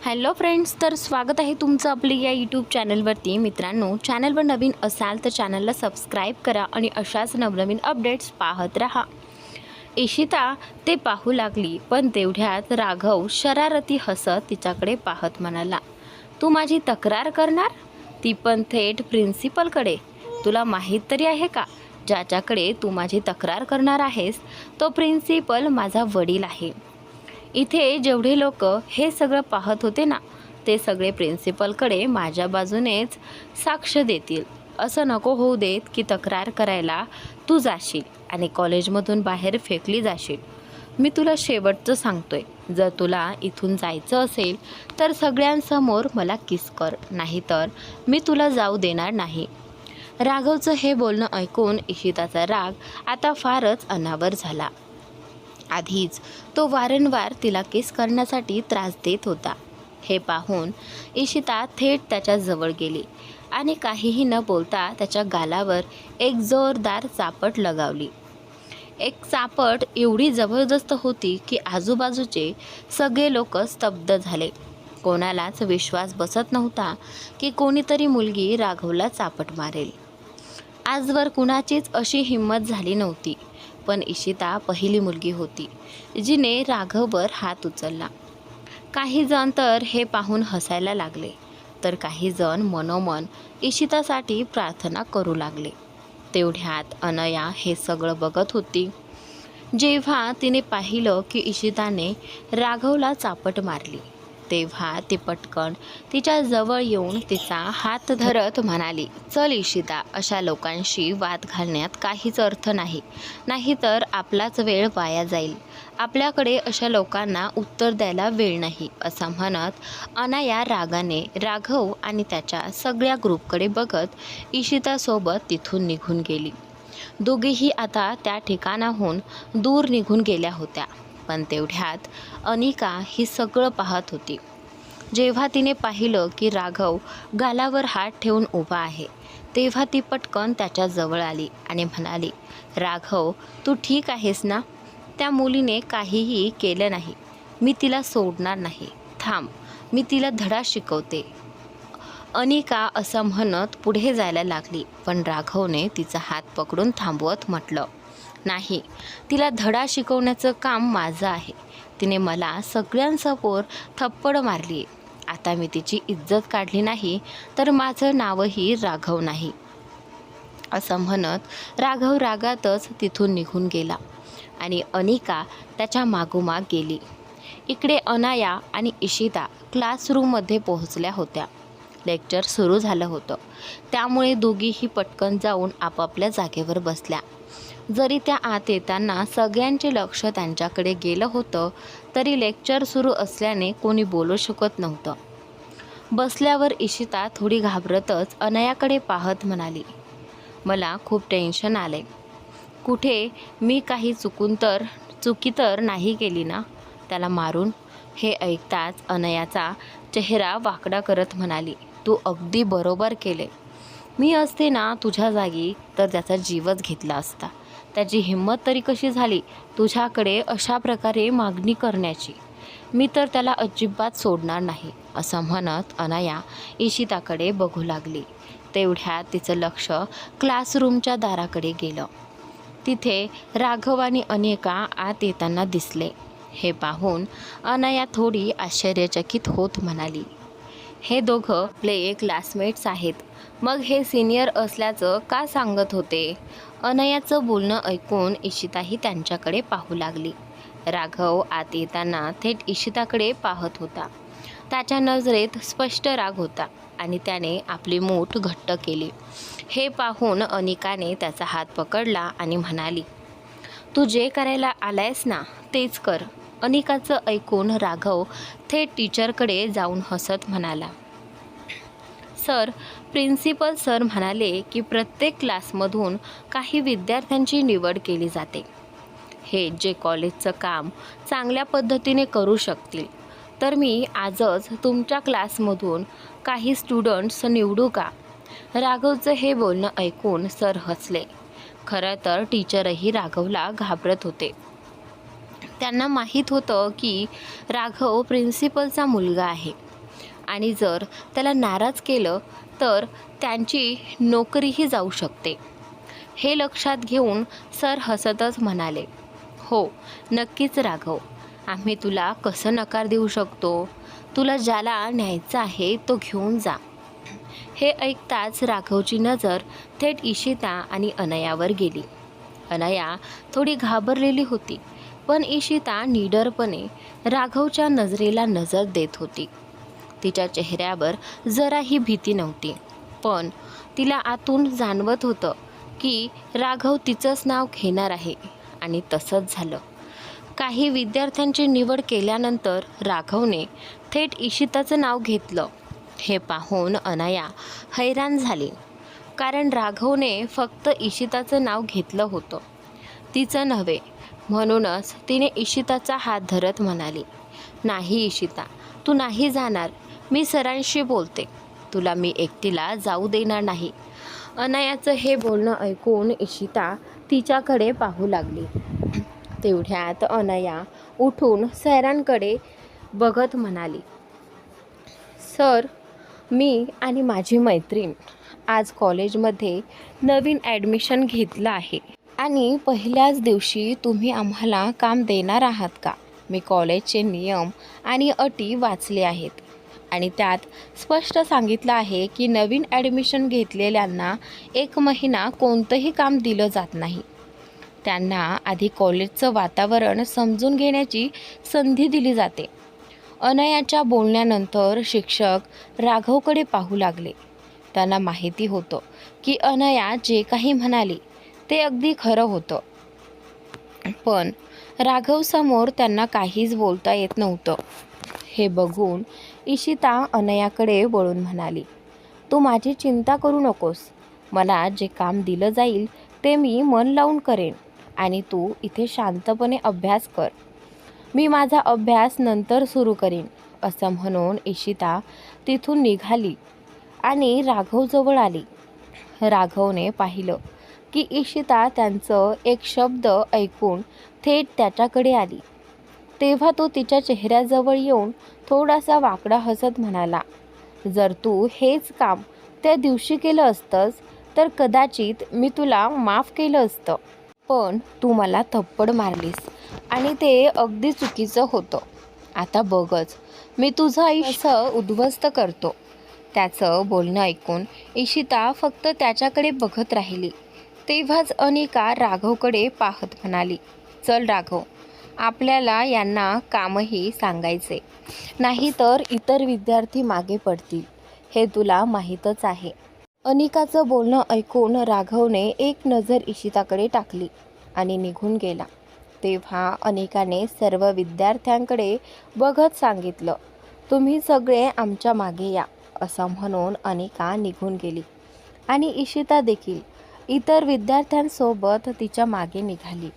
Hello friends, तर स्वागत आहे तुमचं आपली या यूट्यूब चॅनलवरती. मित्रांनो, चॅनलवर नवीन असाल तर चॅनलला सबस्क्राईब करा आणि अशाच नवनवीन अपडेट्स पाहत राहा. इशिता ते पाहू लागली, पण तेवढ्यात राघव शरारती हसत तिच्याकडे पाहत म्हणाला, तू माझी तक्रार करणार? ती पण थेट प्रिन्सिपलकडे. तुला माहीत तरी आहे का, ज्याच्याकडे तू माझी तक्रार करणार आहेस तो प्रिन्सिपल माझा वडील आहे. इथे जेवढे लोक हे सगळं पाहत होते ना, ते सगळे प्रिन्सिपलकडे माझ्या बाजूनेच साक्ष देतील. असं नको होऊ देत की तक्रार करायला तू जाशील आणि कॉलेजमधून बाहेर फेकली जाशील. मी तुला शेवटचं सांगतोय, जर तुला इथून जायचं असेल तर सगळ्यांसमोर मला किस कर, नाहीतर मी तुला जाऊ देणार नाही. राघवचं हे बोलणं ऐकून इशिताचा राग आता फारच अनावर झाला. आधीच तो वारंवार तिला किस करण्यासाठी त्रास देत होता. हे पाहून इशिता थेट त्याच्या जवळ गेली आणि काहीही न बोलता त्याच्या गालावर एक जोरदार चापट लगावली. एक चापट एवढी जबरदस्त होती की आजूबाजूचे सगळे लोक स्तब्ध झाले. कोणालाच विश्वास बसत नव्हता की कोणीतरी मुलगी राघवला चापट मारेल. आजवर कुणाचीच अशी हिंमत झाली नव्हती, पण इशिता पहिली मुलगी होती जिने राघववर हात उचलला. काही जण तर हे पाहून हसायला लागले, तर काही जण मनोमन इशितासाठी प्रार्थना करू लागले. तेवढ्यात अनया हे सगळं बघत होती. जेव्हा तिने पाहिलं की इशिताने राघवला चापट मारली, तेव्हा ती पटकन तिच्या जवळ येऊन तिचा हात धरत म्हणाली, चल इशिता, अशा लोकांशी वाद घालण्यात काहीच अर्थ नाही, नाहीतर आपलाच वेळ वाया जाईल. आपल्याकडे अशा लोकांना उत्तर द्यायला वेळ नाही. असं म्हणत अनाया रागाने राघव आणि त्याच्या सगळ्या ग्रुपकडे बघत इशितासोबत तिथून निघून गेली. दोघेही आता त्या ठिकाणाहून दूर निघून गेल्या होत्या. पण तेवढ्यात अनिका ही सगळं पाहत होती. जेव्हा तिने पाहिलं की राघव गालावर हात ठेवून उभा आहे, तेव्हा ती पटकन त्याच्या जवळ आली आणि म्हणाली, राघव, तू ठीक आहेस ना? त्या मुलीने काहीही केलं नाही. मी तिला सोडणार नाही. थांब, मी तिला धडा शिकवते. अनिका असं म्हणत पुढे जायला लागली, पण राघवने तिचा हात पकडून थांबवत म्हटलं, नाही, तिला धडा शिकवण्याचं काम माझं आहे. तिने मला सगळ्यांसमोर थप्पड मारली. आता मी तिची इज्जत काढली नाही तर माझं नावही राघव नाही. असं म्हणत राघव रागातच तिथून निघून गेला आणि अनिका त्याच्या मागोमाग गेली. इकडे अनाया आणि इशिता क्लासरूममध्ये पोहोचल्या होत्या. लेक्चर सुरू झालं होतं, त्यामुळे दोघीही पटकन जाऊन आपापल्या जागेवर बसल्या. जरी त्या आत येताना सगळ्यांचे लक्ष त्यांच्याकडे गेलं होतं, तरी लेक्चर सुरू असल्याने कोणी बोलू शकत नव्हतं. बसल्यावर इशिता थोडी घाबरतच अनयाकडे पाहत म्हणाली, मला खूप टेन्शन आले. कुठे मी काही चुकी तर नाही केली ना त्याला मारून? हे ऐकताच अनयाचा चेहरा वाकडा करत म्हणाली, तू अगदी बरोबर केले. मी असते ना तुझ्या जागी तर त्याचा जीवच घेतला असता. त्याची हिंमत तरी कशी झाली तुझ्याकडे अशा प्रकारे मागणी करण्याची? मी तर त्याला अजिबात सोडणार नाही. असं म्हणत अनया इशिताकडे बघू लागली. तेवढ्यात तिचं लक्ष क्लासरूमच्या दाराकडे गेलं. तिथे राघव आणि अनिका आत येताना दिसले. हे पाहून अनया थोडी आश्चर्यचकित होत म्हणाली, हे दोघं आपले क्लासमेट्स आहेत, मग हे सिनियर असल्याचं का सांगत होते? अनयाचं बोलणं ऐकून इशिताही त्यांच्याकडे पाहू लागली. राघव आत येताना थेट इशिताकडे पाहत होता. त्याच्या नजरेत स्पष्ट राग होता आणि त्याने आपली मूठ घट्ट केली. हे पाहून अनिकाने त्याचा हात पकडला आणि म्हणाली, तू जे करायला आलायस ना तेच कर. अनिकाचं ऐकून राघव थेट टीचरकडे जाऊन हसत म्हणाला, सर, प्रिन्सिपल सर म्हणाले की प्रत्येक क्लासमधून काही विद्यार्थ्यांची निवड केली जाते. हे जे कॉलेजचं काम चांगल्या पद्धतीने करू शकतील, तर मी आजच तुमच्या क्लासमधून काही स्टुडंट्स निवडू का? राघवचं हे बोलणं ऐकून सर हसले. खरं तर टीचरही राघवला घाबरत होते. त्यांना माहीत होतं की राघव प्रिन्सिपलचा मुलगा आहे. आणि जर त्याला नाराज केलं तर त्यांची नोकरीही जाऊ शकते. हे लक्षात घेऊन सर हसतच म्हणाले, हो नक्कीच राघव, आम्ही तुला कसं नकार देऊ शकतो. तुला ज्याला न्यायचं आहे तो घेऊन जा. हे ऐकताच राघवची नजर थेट इशिता आणि अनयावर गेली. अनया थोडी घाबरलेली होती, पण इशिता निडरपणे राघवच्या नजरेला नजर देत होती. तिच्या चेहऱ्यावर जराही भीती नव्हती, पण तिला आतून जाणवत होतं की राघव तिचंच नाव घेणार आहे. आणि तसंच झालं. काही विद्यार्थ्यांची निवड केल्यानंतर राघवने थेट इशिताचं नाव घेतलं. हे पाहून अनया हैराण झाली, कारण राघवने फक्त इशिताचं नाव घेतलं होतं, तिचं नव्हे. म्हणूनच तिने इशिताचा हात धरत म्हणाली, नाही इशिता, तू नाही जाणार. मी सरांशी बोलते, तुला मी एकटीला जाऊ देणार नाही. अनयाचं हे बोलणं ऐकून इशिता तिच्याकडे पाहू लागली. तेवढ्यात अनया उठून सरांकडे बघत म्हणाली, सर, मी आणि माझी मैत्रीण आज कॉलेजमध्ये नवीन ॲडमिशन घेतलं आहे आणि पहिल्याच दिवशी तुम्ही आम्हाला काम देणार आहात का? मी कॉलेजचे नियम आणि अटी वाचले आहेत आणि त्यात स्पष्ट सांगितलं आहे की नवीन ॲडमिशन घेतलेल्यांना 1 महिना कोणतंही काम दिलं जात नाही. त्यांना आधी कॉलेजचं वातावरण समजून घेण्याची संधी दिली जाते. अनयाच्या बोलण्यानंतर शिक्षक राघवकडे पाहू लागले. त्यांना माहिती होतं की अनया जे काही म्हणाली ते अगदी खरं होतं, पण राघवसमोर त्यांना काहीच बोलता येत नव्हतं. हे बघून इशिता अनयाकडे वळून म्हणाली, तू माझी चिंता करू नकोस. मला जे काम दिलं जाईल ते मी मन लावून करेन आणि तू इथे शांतपणे अभ्यास कर. मी माझा अभ्यास नंतर सुरू करीन. असं म्हणून इशिता तिथून निघाली आणि राघवजवळ आली. राघवने पाहिलं की इशिता त्यांचं एक शब्द ऐकून थेट त्याच्याकडे आली. तेव्हा तो तिच्या चेहऱ्याजवळ येऊन थोडासा वाकडा हसत म्हणाला, जर तू हेच काम त्या दिवशी केलं असतंस तर कदाचित मी तुला माफ केलं असतं, पण तू मला थप्पड मारलीस आणि ते अगदी चुकीचं होतं. आता बघच, मी तुझं आयुष्य उद्ध्वस्त करतो. त्याचं बोलणं ऐकून इशिता फक्त त्याच्याकडे बघत राहिली. तेव्हाच अनिका राघवकडे पाहत म्हणाली, चल राघव, आपल्याला यांना कामही सांगायचे, नाहीतर इतर विद्यार्थी मागे पडतील. हे तुला माहीतच आहे. अनिकाचं बोलणं ऐकून राघवने एक नजर इशिताकडे टाकली आणि निघून गेला. तेव्हा अनिकाने सर्व विद्यार्थ्यांकडे बघत सांगितलं, तुम्ही सगळे आमच्या मागे या. असं म्हणून अनिका निघून गेली आणि इशिता देखील इतर विद्यार्थ्यांसोबत तिच्या मागे निघाली.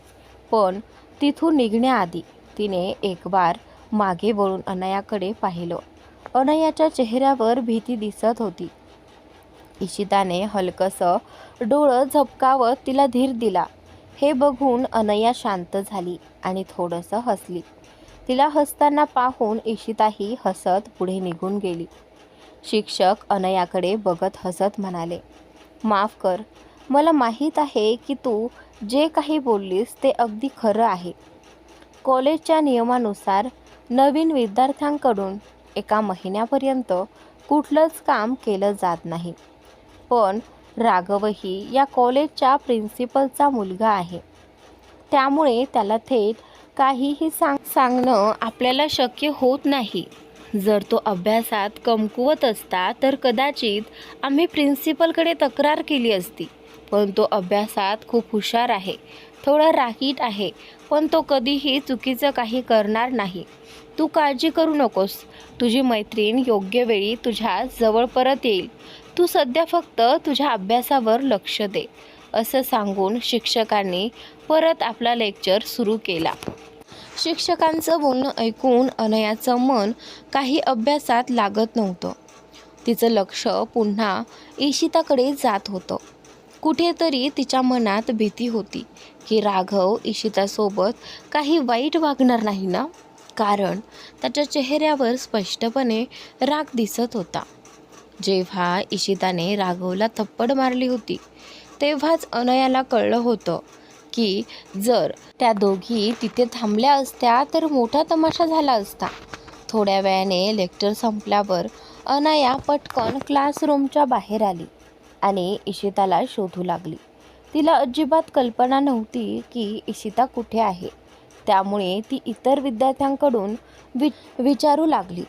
पण तिथून निघण्याआधी तिने एक बार मागे वळून अनयाकडे पाहिलं. अनयाच्या चेहऱ्यावर भीती दिसत होती. इशिताने हलकंसं डोळं झपकावत तिला धीर दिला. हे बघून अनया शांत झाली आणि थोडंसं हसली. तिला हसताना पाहून इशिताही हसत पुढे निघून गेली. शिक्षक अनयाकडे बघत हसत म्हणाले, माफ कर, मला माहीत आहे की तू जे काही बोललीस ते अगदी खरं आहे. कॉलेजच्या नियमानुसार नवीन विद्यार्थ्यांकडून 1 महिन्यापर्यंत कुठलंच काम केलं जात नाही. पण राघवही या कॉलेजच्या प्रिन्सिपलचा मुलगा आहे, त्यामुळे त्याला थेट काहीही सांगणं आपल्याला शक्य होत नाही. जर तो अभ्यासात कमकुवत असता तर कदाचित आम्ही प्रिन्सिपलकडे तक्रार केली असती. पण तो अभ्यासात खूप हुशार आहे, थोडा रागीट आहे, पण तो कधीही चुकीचं काही करणार नाही. तू काळजी करू नकोस, तुझी मैत्रीण योग्य वेळी तुझ्या जवळ परत येईल. तू सध्या फक्त तुझ्या अभ्यासावर लक्ष दे. असं सांगून शिक्षकांनी परत आपला लेक्चर सुरू केला. शिक्षकांचं बोलणं ऐकून अनयाचं मन काही अभ्यासात लागत नव्हतं. तिचं लक्ष पुन्हा इशिताकडे जात होतं. कुठेतरी तिच्या मनात भीती होती की राघव इशितासोबत काही वाईट वागणार नाही ना. कारण त्याच्या चेहऱ्यावर स्पष्टपणे राग दिसत होता. जेव्हा इशिताने राघवला थप्पड मारली होती तेव्हाच अनयाला कळलं होतं की जर त्या दोघी तिथे थांबल्या असत्या तर मोठा तमाशा झाला असता. थोड्या वेळाने लेक्चर संपल्यावर अनया पटकन क्लासरूमच्या बाहेर आली आणि इशिताला शोधू लागली. तिला अजिबात कल्पना नव्हती की इशिता कुठे आहे, त्यामुळे ती इतर विद्यार्थ्यांकडून विचारू लागली.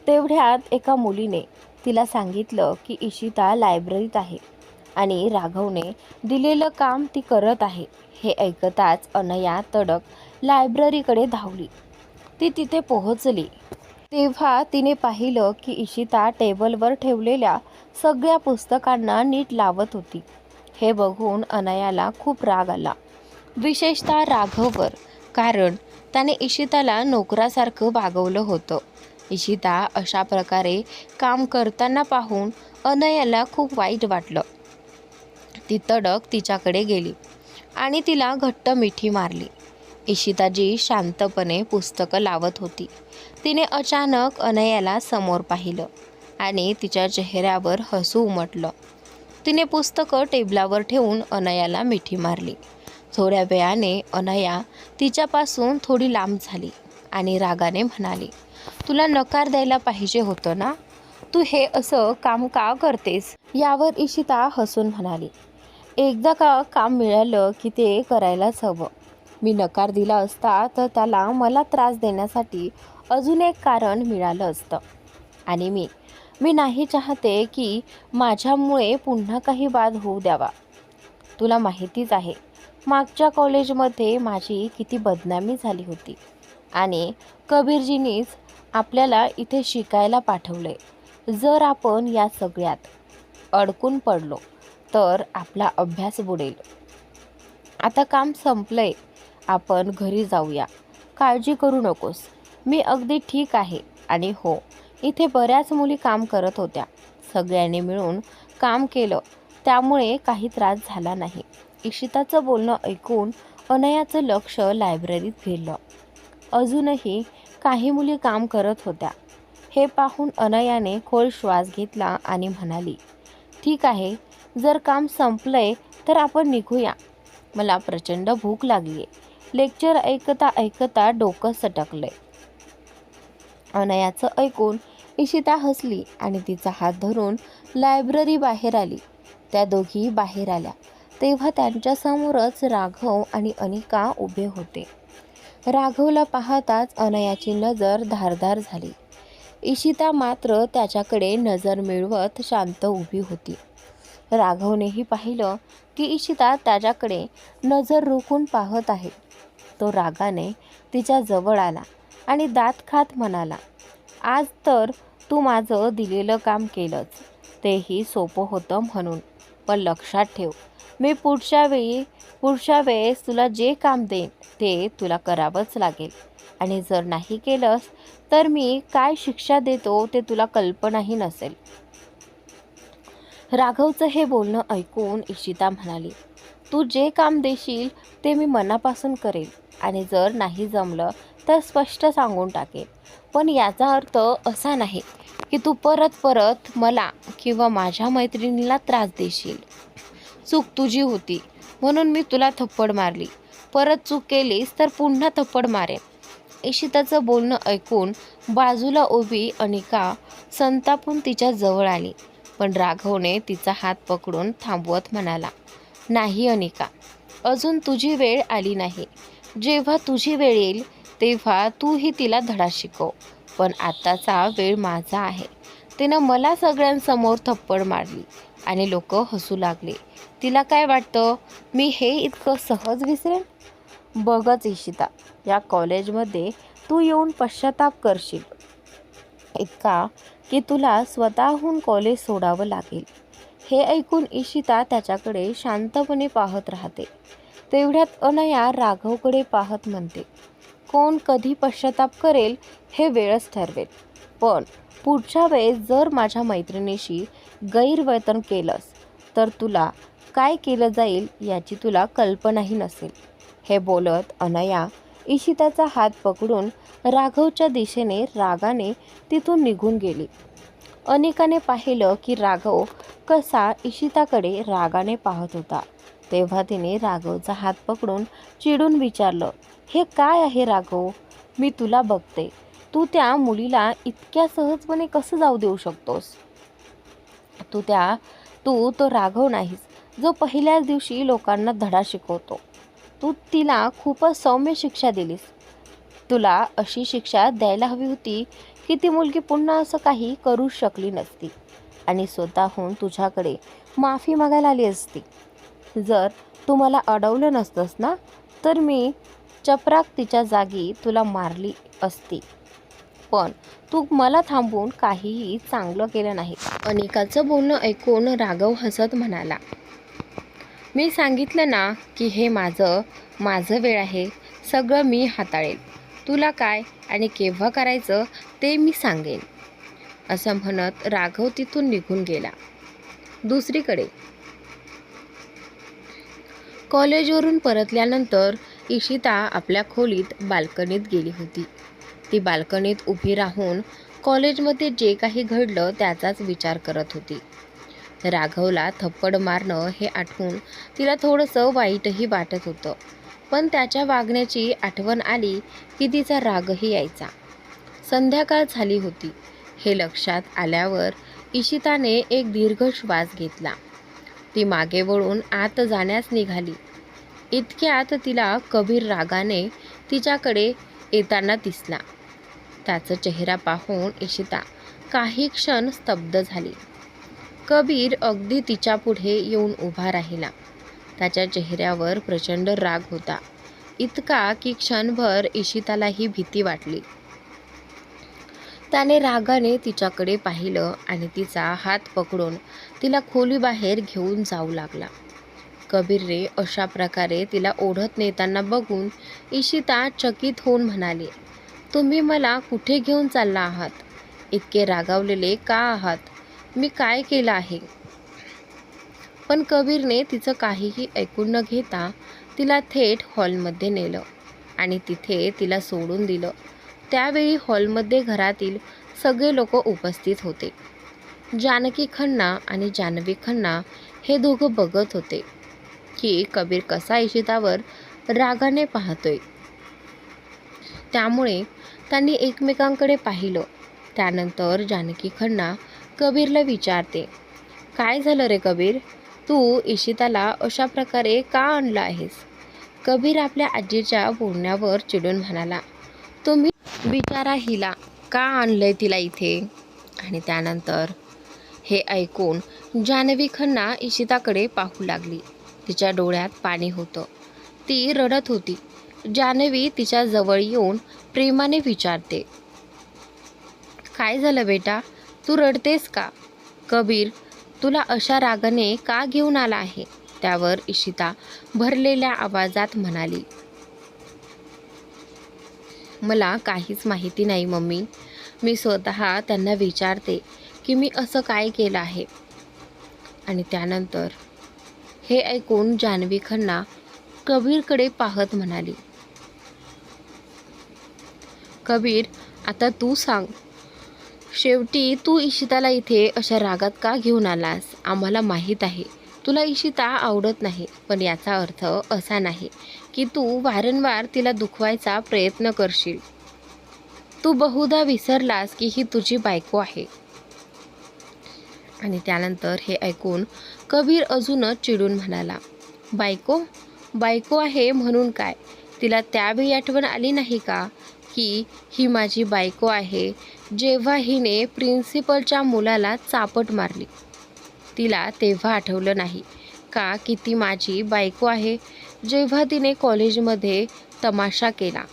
तेवढ्यात एका मुलीने तिला सांगितलं की इशिता लायब्ररीत आहे आणि राघवने दिलेलं काम ती करत आहे. हे ऐकताच अनया तडक लायब्ररीकडे धावली. ती तिथे पोहोचली तेव्हा तिने पाहिलं की इशिता टेबलवर ठेवलेल्या सगळ्या पुस्तकांना नीट लावत होती. हे बघून अनयाला खूप राग आला, विशेषतः राघववर, कारण त्याने इशिताला नोकरासारखं वागवलं होतं. इशिता अशा प्रकारे काम करताना पाहून अनयाला खूप वाईट वाटलं. ती तडक तिच्याकडे गेली आणि तिला घट्ट मिठी मारली. इशिताजी शांतपणे पुस्तकं लावत होती. तिने अचानक अनयाला समोर पाहिलं आणि तिच्या चेहऱ्यावर हसू उमटलं. तिने पुस्तकं टेबलावर ठेवून अनयाला मिठी मारली. थोड्या वेळाने अनया तिच्यापासून थोडी लांब झाली आणि रागाने म्हणाली, तुला नकार द्यायला पाहिजे होतं ना, तू हे असं काम का करतेस? यावर इशिता हसून म्हणाली, एकदा का काम मिळालं की ते करायलाच हवं. मी नकार दिला असता तर त्याला मला त्रास देण्यासाठी अजून एक कारण मिळालं असतं. आणि मी नाही चाहते की माझ्यामुळे पुन्हा काही वाद होऊ द्यावा. तुला माहितीच आहे मागच्या कॉलेजमध्ये माझी किती बदनामी झाली होती आणि कबीरजींनीच आपल्याला इथे शिकायला पाठवले. जर आपण या सगळ्यात अडकून पडलो तर आपला अभ्यास बुडेल. आता काम संपलंय, आपण घरी जाऊया. काळजी करू नकोस, मी अगदी ठीक आहे. आणि हो, इथे बऱ्याच मुली काम करत होत्या. सगळ्यांनी मिळून काम केलं, त्यामुळे काही त्रास झाला नाही. इशिताचं बोलणं ऐकून अनयाचं लक्ष लायब्ररीत फिरलं. अजूनही काही मुली काम करत होत्या. हे पाहून अनयाने खोल श्वास घेतला आणि म्हणाली, ठीक आहे, जर काम संपलंय तर आपण निघूया. मला प्रचंड भूक लागली आहे. लेक्चर ऐकता ऐकता डोकं सटकलंय. अनयाचं ऐकून इशिता हसली आणि तिचा हात धरून लायब्ररी बाहेर आली. त्या दोघी बाहेर आल्या तेव्हा त्यांच्यासमोरच राघव आणि अनिका उभे होते. राघवला पाहताच अनयाची नजर धारदार झाली. इशिता मात्र त्याच्याकडे नजर मिळवत शांत उभी होती. राघवनेही पाहिलं की इशिता त्याच्याकडे नजर रोखून पाहत आहे. तो रागाने तिच्या जवळ आला आणि दात खात म्हणाला, आज तर तू माझं दिलेलं काम केलंच, तेही सोपं होतं म्हणून. पण लक्षात ठेव, मी पुढच्या वेळेस तुला जे काम देईन ते तुला करावंच लागेल. आणि जर नाही केलंस तर मी काय शिक्षा देतो ते तुला कल्पनाही नसेल. राघवचं हे बोलणं ऐकून इशिता म्हणाली, तू जे काम देशील ते मी मनापासून करेल आणि जर नाही जमलं तर स्पष्ट सांगून टाकेल. पण याचा अर्थ असा नाही की तू परत मला किंवा माझ्या मैत्रिणीला त्रास देशील. चूक तुझी होती म्हणून मी तुला थप्पड मारली. परत चूक केलीस तर पुन्हा थप्पड मारेन. इशिताचं बोलणं ऐकून बाजूला उभी अनिका संतापून तिच्या जवळ आली. पण राघवने तिचा हात पकडून थांबवत म्हणाला, नाही अनिका, अजून तुझी वेळ आली नाही. जेव्हा तुझी वेळ येईल तेव्हा तूही तिला धडा शिकव. पण आत्ताचा वेळ माझा आहे. तिनं मला सगळ्यांसमोर थप्पड मारली आणि लोक हसू लागले. तिला काय वाटतं मी हे इतकं सहज विसरेन? बघच इशिता, या कॉलेजमध्ये तू येऊन पश्चाताप करशील इतका की तुला स्वतःहून कॉलेज सोडावं लागेल. हे ऐकून इशिता त्याच्याकडे शांतपणे पाहत राहते. तेवढ्यात अनया राघवकडे पाहत म्हणते, कोण कधी पश्चाताप करेल हे वेळच ठरवेल. पण पुढच्या वेळेस जर माझ्या मैत्रिणीशी गैरवर्तन केलंस तर तुला काय केलं जाईल याची तुला कल्पनाही नसेल. हे बोलत अनया इशिताचा हात पकडून राघवच्या दिशेने रागाने तिथून निघून गेली. अनेकाने पाहिलं की राघव कसा इशिताकडे रागाने पाहत होता. तेव्हा तिने राघवचा हात पकडून चिडून विचारलं, हे काय आहे राघव? मी तुला बघते. तू त्या मुलीला इतक्या सहजपणे कसं जाऊ देऊ शकतोस? तू तो राघव नाहीस जो पहिल्याच दिवशी लोकांना धडा शिकवतो. तू तिला खूपच सौम्य शिक्षा दिलीस. तुला अशी शिक्षा द्यायला हवी होती की ती मुलगी पुन्हा असं काही करू शकली नसती आणि स्वतःहून तुझ्याकडे माफी मागायला आली असती. जर तू मला अडवलं नसतंस ना, तर मी चपराक तिच्या जागी तुला मारली असती. पण तू मला थांबवून काहीही चांगलं केलं नाही. अनिकाचं बोलणं ऐकून राघव हसत म्हणाला, मी सांगितलं ना की हे माझं वेळ आहे. सगळं मी हाताळेल. तुला काय आणि केव्हा करायचं ते मी सांगेन. असं म्हणत राघव तिथून निघून गेला. दुसरीकडे कॉलेजवरून परतल्यानंतर इशिता आपल्या खोलीत बाल्कनीत गेली होती. ती बाल्कनीत उभी राहून कॉलेजमध्ये जे काही घडलं त्याचाच विचार करत होती. राघवला थप्पड मारणं हे आठवून तिला थोडंसं वाईटही वाटत होतं. पण त्याच्या वागण्याची आठवण आली की तिचा रागही यायचा. संध्याकाळ झाली होती हे लक्षात आल्यावर इशिताने एक दीर्घ श्वास घेतला. ती मागे वळून आत जाण्यास निघाली. इतक्यात तिला कबीर रागाने तिच्याकडे येताना दिसला. त्याचा चेहरा पाहून इशिता काही क्षण स्तब्ध झाली. कबीर अगदी तिच्या पुढे येऊन उभा राहिला. त्याच्या चेहऱ्यावर प्रचंड राग होता, इतका की क्षणभर इशितालाही भीती वाटली. त्याने रागाने तिच्याकडे पाहिलं आणि तिचा हात पकडून तिला खोलीबाहेर घेऊन जाऊ लागला. कबीरने अशा प्रकारे तिला ओढत नेताना बघून इशिता चकित होऊन म्हणाली, तुम्ही मला कुठे घेऊन चालला आहात? इतके रागावलेले का आहात? मी काय केलं आहे? पण कबीरने तिचं काहीही ऐकून न घेता तिला थेट हॉलमध्ये नेलं आणि तिथे तिला सोडून दिलं. त्यावेळी हॉलमध्ये घरातील सगळे लोक उपस्थित होते. जानकी खन्ना आणि जान्हवी खन्ना हे दोघं बघत होते की कबीर कसा इशितावर रागाने पाहतोय. त्यामुळे त्यांनी एकमेकांकडे पाहिलं. त्यानंतर जानकी खन्ना कबीरला विचारते, काय झालं रे कबीर? तू इशिताला अशा प्रकारे का आणलं आहेस? कबीर आपल्या आजीच्या बोलण्यावर चिडून म्हणाला, तुम्ही विचारा हिला का आणलंय तिला इथे? आणि त्यानंतर हे ऐकून जान्हवी खन्ना इशिताकडे पाहू लागली. तिच्या डोळ्यात पाणी होतं. ती रडत होती. जान्हवी तिच्या जवळ येऊन प्रेमाने विचारते, काय झालं बेटा? तू रडतेस का? कबीर तुला अशा रागाने का घेऊन आला आहे? त्यावर इशिता भरलेल्या आवाजात म्हणाली, मला काहीच माहिती नाही मम्मी. मी स्वतः त्यांना विचारते की मी असं काय केलं आहे. आणि त्यानंतर हे ऐकून जान्हवी खन्ना कबीरकडे पाहत म्हणाली, कबीर आता तू सांग, शेवटी तू इशिताला इथे अशा रागात का घेऊन आलास? आम्हाला माहीत आहे तुला इशिता आवडत नाही, पण याचा अर्थ असा नाही की तू वारंवार तिला दुखवायचा प्रयत्न करशील. तू बहुधा विसरलास की ही तुझी बायको आहे. आणि त्यानंतर हे ऐकून कबीर अजूनच चिडून म्हणाला, बायको आहे म्हणून काय? तिला त्यावेळी आठवण आली नाही का की ही माझी बायको आहे जेव्हा हिने प्रिन्सिपलच्या मुलाला चापट मारली? तिला तेव्हा आठवलं नाही का की ती माझी बायको आहे जेव्हा तिने कॉलेजमध्ये तमाशा केला?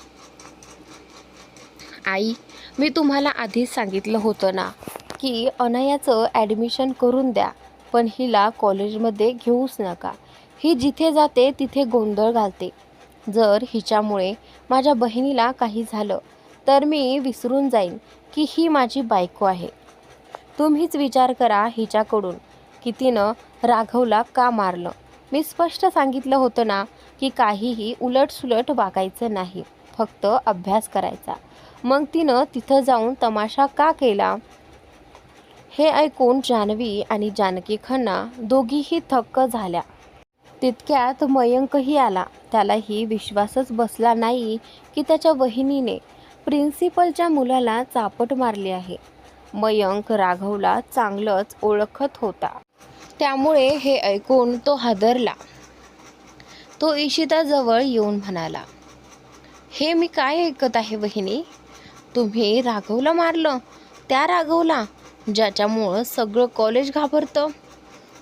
आई, मी तुम्हाला आधीच सांगितलं होतं ना की अनयाचं ॲडमिशन करून द्या, पण हिला कॉलेजमध्ये घेऊच नका. ही जिथे जाते तिथे गोंधळ घालते. जर हिच्यामुळे माझ्या बहिणीला काही झालं तर मी विसरून जाईन की ही माझी बायको आहे. तुम्हीच विचार करा हिच्याकडून की तिनं राघवला का मारलं. मी स्पष्ट सांगितलं होतं ना की काहीही उलटसुलट वागायचं नाही. फक्त अभ्यास करायचा. मग तिनं तिथं जाऊन तमाशा का केला? हे ऐकून जान्हवी आणि जानकी खन्ना दोघीही थक्क झाल्या. तितक्यात मयंकही आला. त्यालाही विश्वासच बसला नाही की त्याच्या वहिनीने प्रिन्सिपलच्या मुलाला चापट मारली आहे. मयंक राघवला चांगलंच ओळखत होता. त्यामुळे हे ऐकून तो हादरला. तो इशिताजवळ येऊन म्हणाला, हे मी काय ऐकत आहे वहिनी? तुम्ही राघवला मारलं? त्या राघवला ज्याच्यामुळं सगळं कॉलेज घाबरतं?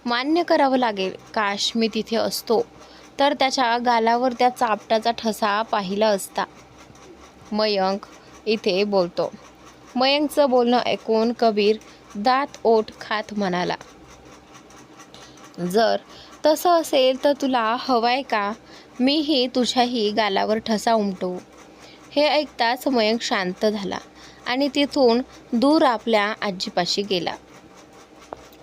मान्य करावं लागेल, काश मी तिथे असतो तर त्याच्या गालावर त्या चापटाचा ठसा पाहिला असता. मयंक इथे बोलतो. मयंकचं बोलणं ऐकून कबीर दात ओठ खात म्हणाला, जर तसं असेल तर तुला हवाय का मीही तुझ्याही गालावर ठसा उमटवू? हे ऐकताच मयंक शांत झाला आणि तिथून दूर आपल्या आजीपाशी गेला.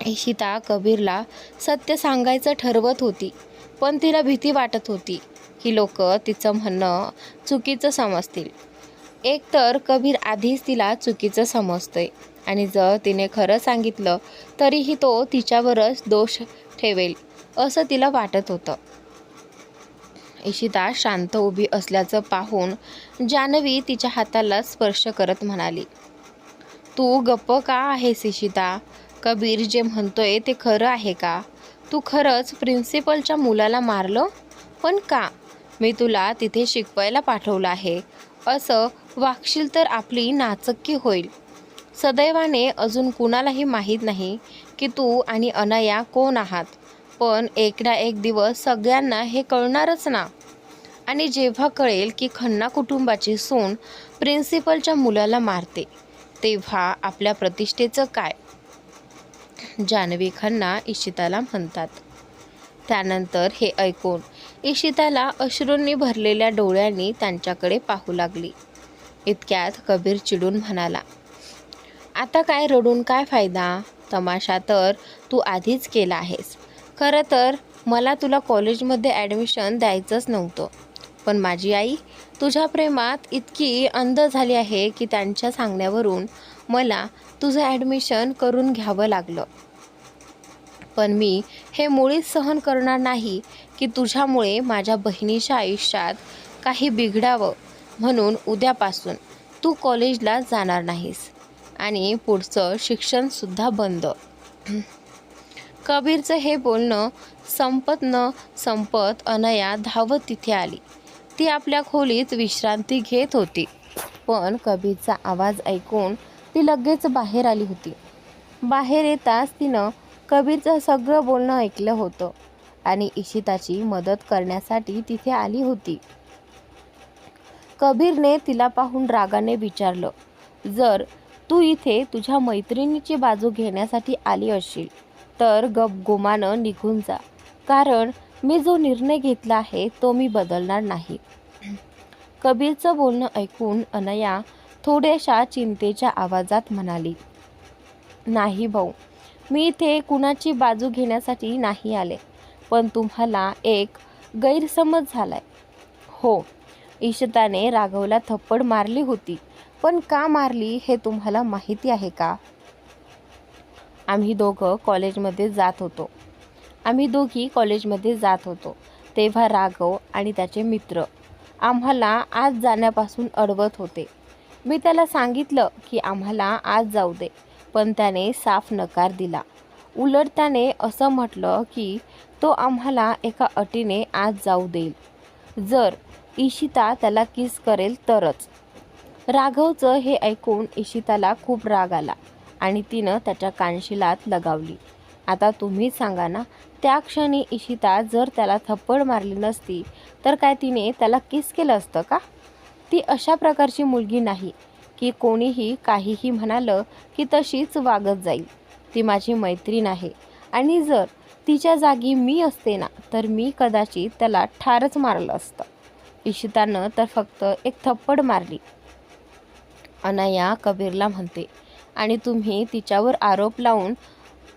इशिता कबीरला सत्य सांगायचं ठरवत होती, पण तिला भीती वाटत होती की लोक तिचं म्हणणं चुकीचं समजतील. एकतर कबीर आधीच तिला चुकीचं समजतोय आणि जर तिने खरं सांगितलं तरीही तो तिच्यावरच दोष ठेवेल असं तिला वाटत होतं. इशिता शांत उभी असल्याचं पाहून जान्हवी तिच्या हाताला स्पर्श करत म्हणाली, तू गप्प का आहेस इशिता? कबीर जे म्हणतोय ते खरं आहे का? तू खरंच प्रिन्सिपलच्या मुलाला मारलं? पण का? मी तुला तिथे शिकवायला पाठवलं आहे. असं वागशील तर आपली नाचक्की होईल. सदैवाने अजून कुणालाही माहीत नाही की तू आणि अनया कोण आहात, पण एक ना एक दिवस सगळ्यांना हे कळणारच ना. आणि जेव्हा कळेल की खन्ना कुटुंबाची सून प्रिन्सिपलच्या मुलाला मारते, तेव्हा आपल्या प्रतिष्ठेचं काय? जान्हवी खन्ना इशिताला म्हणतात. त्यानंतर हे ऐकून इशिताला अश्रूंनी भरलेल्या डोळ्यांनी त्यांच्याकडे पाहू लागली. इतक्यात कबीर चिडून म्हणाला, आता काय रडून काय फायदा? तमाशा तर तू आधीच केला आहेस. खरं तर मला तुला कॉलेजमध्ये ॲडमिशन द्यायचंच नव्हतं, पण माझी आई तुझ्या प्रेमात इतकी अंध झाली आहे की त्यांच्या सांगण्यावरून मला तुझं ॲडमिशन करून घ्यावं लागलं. पण मी हे मुळीच सहन करणार नाही की तुझ्यामुळे माझ्या बहिणीच्या आयुष्यात काही बिघडावं, म्हणून उद्यापासून तू कॉलेजला जाणार नाहीस आणि पुढचं शिक्षणसुद्धा बंद. कबीरचं हे बोलणं संपत अनया धावत तिथे आली. ती आपल्या खोलीत विश्रांती घेत होती, पण कबीरचा आवाज ऐकून ती लगेच बाहेर आली होती. बाहेर येताच तिनं कबीरचं सगळं बोलणं ऐकलं होतं आणि इशिताची मदत करण्यासाठी तिथे आली होती. कबीरने तिला पाहून रागाने विचारलं, जर तू इथे तुझ्या मैत्रिणीची बाजू घेण्यासाठी आली असशील तर गपगुमानं निघून जा, कारण मी जो निर्णय घेतला आहे तो मी बदलणार नाही. कबीरचं बोलणं ऐकून अनया थोड्याशा चिंतेच्या आवाजात म्हणाली, नाही भाऊ, मी इथे कुणाची बाजू घेण्यासाठी नाही आले, पण तुम्हाला एक गैरसमज झालाय. हो, इशिताने राघवला थप्पड मारली होती, पण का मारली हे तुम्हाला माहिती आहे का? आम्ही दोघी कॉलेजमध्ये जात होतो तेव्हा राघव आणि त्याचे मित्र आम्हाला आत जाण्यापासून अडवत होते. मी त्याला सांगितलं की आम्हाला आत जाऊ दे, पण त्याने साफ नकार दिला. उलट त्याने असं म्हटलं की तो आम्हाला एका अटीने आत जाऊ देईल, जर इशिता त्याला किस करेल तरच. राघवचं हे ऐकून इशिताला खूप राग आला आणि तिनं त्याच्या कानशिलात लगावली. आता तुम्हीच सांगा ना, त्या क्षणी इशिता जर त्याला थप्पड मारली नसती तर काय तिने त्याला किस केलं असतं का? ती अशा प्रकारची मुलगी नाही की कोणीही काहीही म्हणालं की तशीच वागत जाईल. ती माझी मैत्रीण आहे आणि जर तिच्या जागी मी असते ना तर मी कदाचित त्याला ठारच मारलं असतं. इशितानं तर फक्त एक थप्पड मारली. अनया कबीरला म्हणते, आणि तुम्ही तिच्यावर आरोप लावून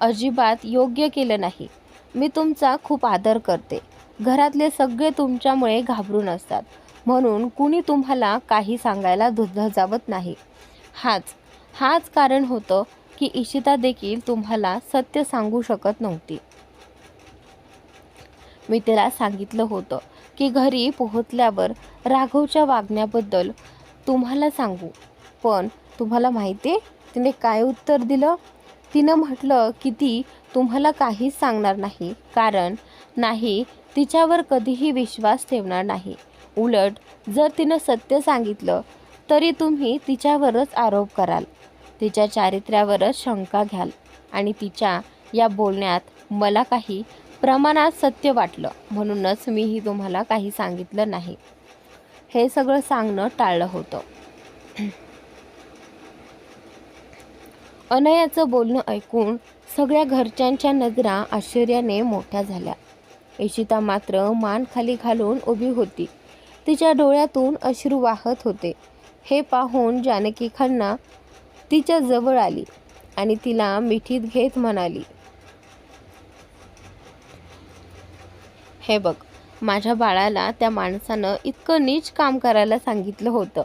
अजिबात योग्य केलं नाही. मी तुमचा खूप आदर करते. घरातले सगळे तुमच्यामुळे घाबरून असतात, म्हणून कुणी तुम्हाला काही सांगायला धजावत नाही. हाच कारण होतं की इशिता देखील तुम्हाला सत्य सांगू शकत नव्हती. मी तिला सांगितलं होतं की घरी पोहोचल्यावर राघवच्या वागण्याबद्दल तुम्हाला सांगू, पण तुम्हाला माहिती आहे तिने काय उत्तर दिलं? तिनं म्हटलं की ती तुम्हाला काहीच सांगणार नाही, कारण नाही तिच्यावर कधीही विश्वास ठेवणार नाही. उलट जर तिनं सत्य सांगितलं तरी तुम्ही तिच्यावरच आरोप कराल, तिच्या चारित्र्यावरच शंका घ्याल आणि तिच्या या बोलण्यात मला काही प्रमाणात सत्य वाटलं, म्हणूनच मीही तुम्हाला काही सांगितलं नाही. हे सगळं सांगणं टाळलं होतं. अनयाचं बोलणं ऐकून सगळ्या घरच्यांच्या नजरा आश्चर्याने मोठ्या झाल्या. इशिता मात्र मान खाली घालून उभी होती. तिच्या डोळ्यातून अश्रू वाहत होते. हे पाहून जानकी खन्ना तिच्या जवळ आली आणि तिला मिठीत घेत म्हणाली, हे बघ, माझ्या बाळाला त्या माणसानं इतकं नीच काम करायला सांगितलं होतं.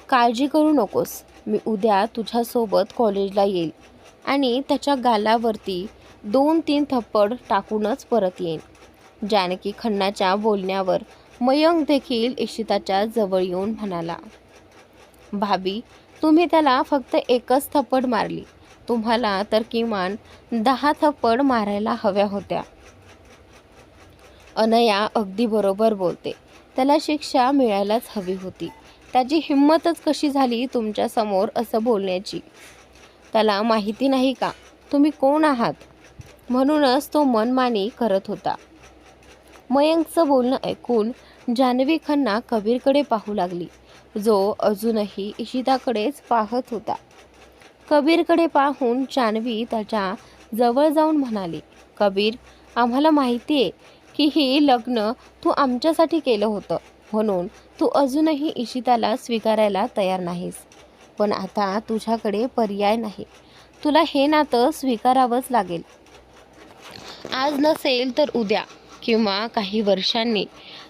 काळजी करू नकोस, मी उद्या तुझ्यासोबत कॉलेजला येईल आणि त्याच्या गालावरती 2-3 थप्पड टाकूनच परत येईन. जानकी खन्नाच्या बोलण्यावर मयंक देखील इशिताच्या जवळ येऊन म्हणाला, भाभी, तुम्ही त्याला फक्त एकच थप्पड मारली, तुम्हाला तर किमान 10 थप्पड मारायला हव्या होत्या. अनया अगदी बरोबर बोलते, त्याला शिक्षा मिळायलाच हवी होती. त्याची हिंमतच कशी झाली तुमच्यासमोर असं बोलण्याची? त्याला माहिती नाही का तुम्ही कोण आहात? म्हणूनच तो मनमानी करत होता. मयंकचं बोलणं ऐकून जान्हवी खन्ना कबीरकडे पाहू लागली, जो अजूनही इशिताकडेच पाहत होता. कबीरकडे पाहून जान्हवी त्याच्या जवळ जाऊन म्हणाली, कबीर, आम्हाला माहिती आहे की ही लग्न तू आमच्यासाठी केलं होतं, म्हणून तू अजूनही इशिताला स्वीकारायला तयार नाहीस. पण आता तुझ्याकडे पर्याय नाही, तुला हे नातं स्वीकारावंच लागेल. आज नसेल तर उद्या किंवा काही वर्षांनी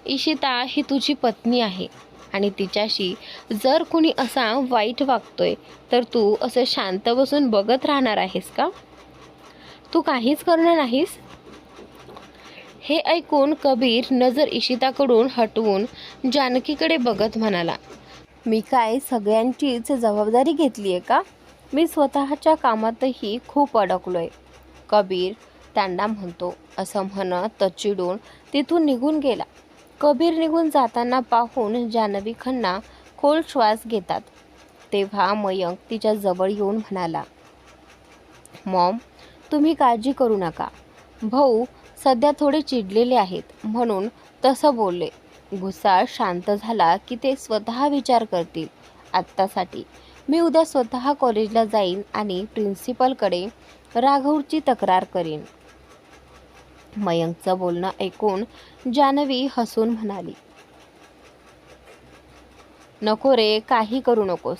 इशिता ही तुझी पत्नी आहे आणि तिच्याशी जर कुणी असा वाईट वागतोय तर तू असं शांत बसून बघत राहणार आहेस का? तू काहीच करणार नाहीस? हे ऐकून कबीर नजर इशिताकडून हटवून जानकीकडे बघत म्हणाला, मी काय सगळ्यांचीच जबाबदारी घेतली आहे का? मी स्वतःच्या कामातही खूप अडकलोय. कबीर त्यांना म्हणतो असं म्हणत चिडून तिथून निघून गेला. कबीर निघून जाताना पाहून जान्हवी खन्ना खोल श्वास घेतात. तेव्हा मयंक तिच्या जवळ येऊन म्हणाला, मॉम, तुम्ही काळजी करू नका. भाऊ सध्या थोडे चिडलेले आहेत म्हणून तसं बोलले. गुस्सा शांत झाला की ते स्वतः विचार करतील. आत्तासाठी मी उद्या स्वतः कॉलेजला जाईन आणि प्रिन्सिपलकडे राघवची तक्रार करीन. मयंकचं बोलणं ऐकून जान्हवी हसून म्हणाली, नको रे, काही करू नकोस.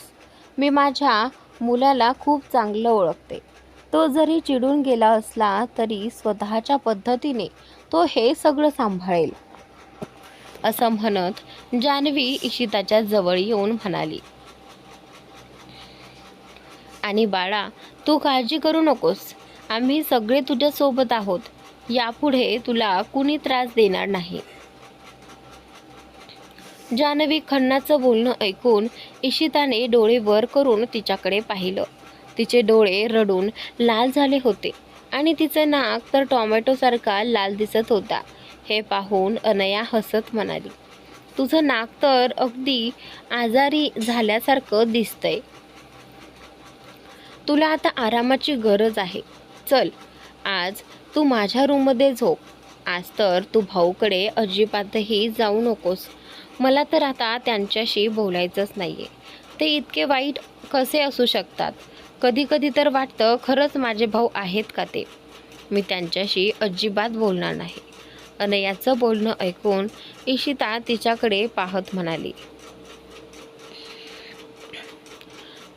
मी माझ्या मुलाला खूप चांगलं ओळखते. तो जरी चिडून गेला असला तरी स्वतःच्या पद्धतीने तो हे सगळं सांभाळेल. असं म्हणत जान्हवी इशिताच्या जवळ येऊन म्हणाली, आणि बाळा, तू काळजी करू नकोस, आम्ही सगळे तुझ्यासोबत आहोत. यापुढे तुला कुणी त्रास देणार नाही. जान्हवी खन्नाचं बोलणं ऐकून इशिताने डोळे वर करून तिच्याकडे पाहिलं. तिचे डोळे रडून लाल झाले होते आणि तिचे नाक तर टोमॅटोसारखा लाल दिसत होता. हे पाहून अनया हसत म्हणाली, तुझं नाक तर अगदी आजारी झाल्यासारखं दिसतंय. तुला आता आरामाची गरज आहे. चल, आज तू माझ्या रूममध्ये झोप. आज तर तू भाऊकडे अजिबातही जाऊ नकोस. मला तर आता त्यांच्याशी बोलायचंच नाहीये. ते इतके वाईट कसे असू शकतात? कधी कधी तर वाटतं खरंच माझे भाऊ आहेत का ते. मी त्यांच्याशी अजिबात बोलणार नाही. अनयाचं बोलणं ऐकून इशिता तिच्याकडे पाहत म्हणाली,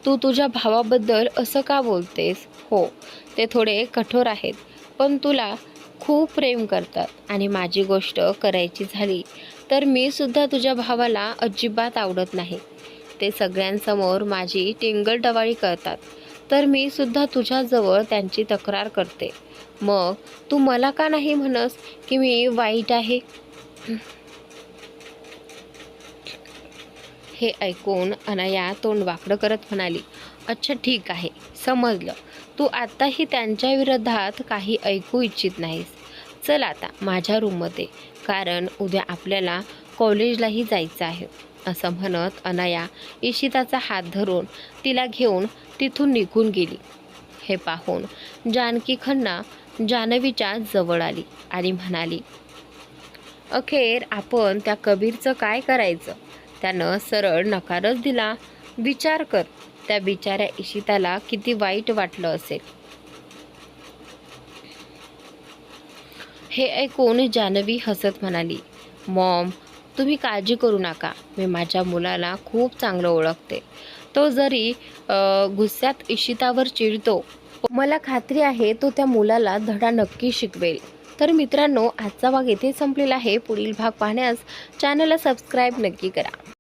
तू तुझ्या भावाबद्दल असं का बोलतेस? हो, ते थोडे कठोर आहेत, पण तुला खूप प्रेम करतात आणि माझी गोष्ट करायची झाली तर मी सुद्धा तुझ्या भावाला अजिबात आवडत नाही. ते सगळ्यांसमोर माझी टिंगलटवाळी करतात तर मी सुद्धा तुझ्याजवळ त्यांची तक्रार करते. मग तू मला का नाही म्हणस की मी वाईट आहे? हे ऐकून अनया तोंड वाकडं करत म्हणाली, अच्छा ठीक आहे, समजलं. तू आत्ताही त्यांच्या विरोधात काही ऐकू इच्छित नाहीस. चल आता माझ्या रूममध्ये, कारण उद्या आपल्याला कॉलेजलाही जायचं आहे. असं म्हणत अनया इशिताचा हात धरून तिला घेऊन तिथून निघून गेली. हे पाहून जानकी खन्ना जान्हवीच्या जवळ आली आणि म्हणाली, अखेर आपण त्या कबीरचं काय करायचं? त्यानं सरळ नकारच दिला. विचार कर, त्या बिचाऱ्या इशिताला किती वाईट वाटलं असेल. हे ऐकून जान्हवी हसत म्हणाली, मॉम तुम्ही काळजी करू नका, मी माझ्या मुलाला खूप चांगलं ओळखते. तो जरी गुस्स्यात इशितावर चिडतो, मला खात्री आहे तो त्या मुलाला धडा नक्की शिकवेल. तर मित्रांनो, आजचा भाग येथे संपलेला आहे. पुढील भाग पाहण्यास चॅनलला सबस्क्राईब नक्की करा.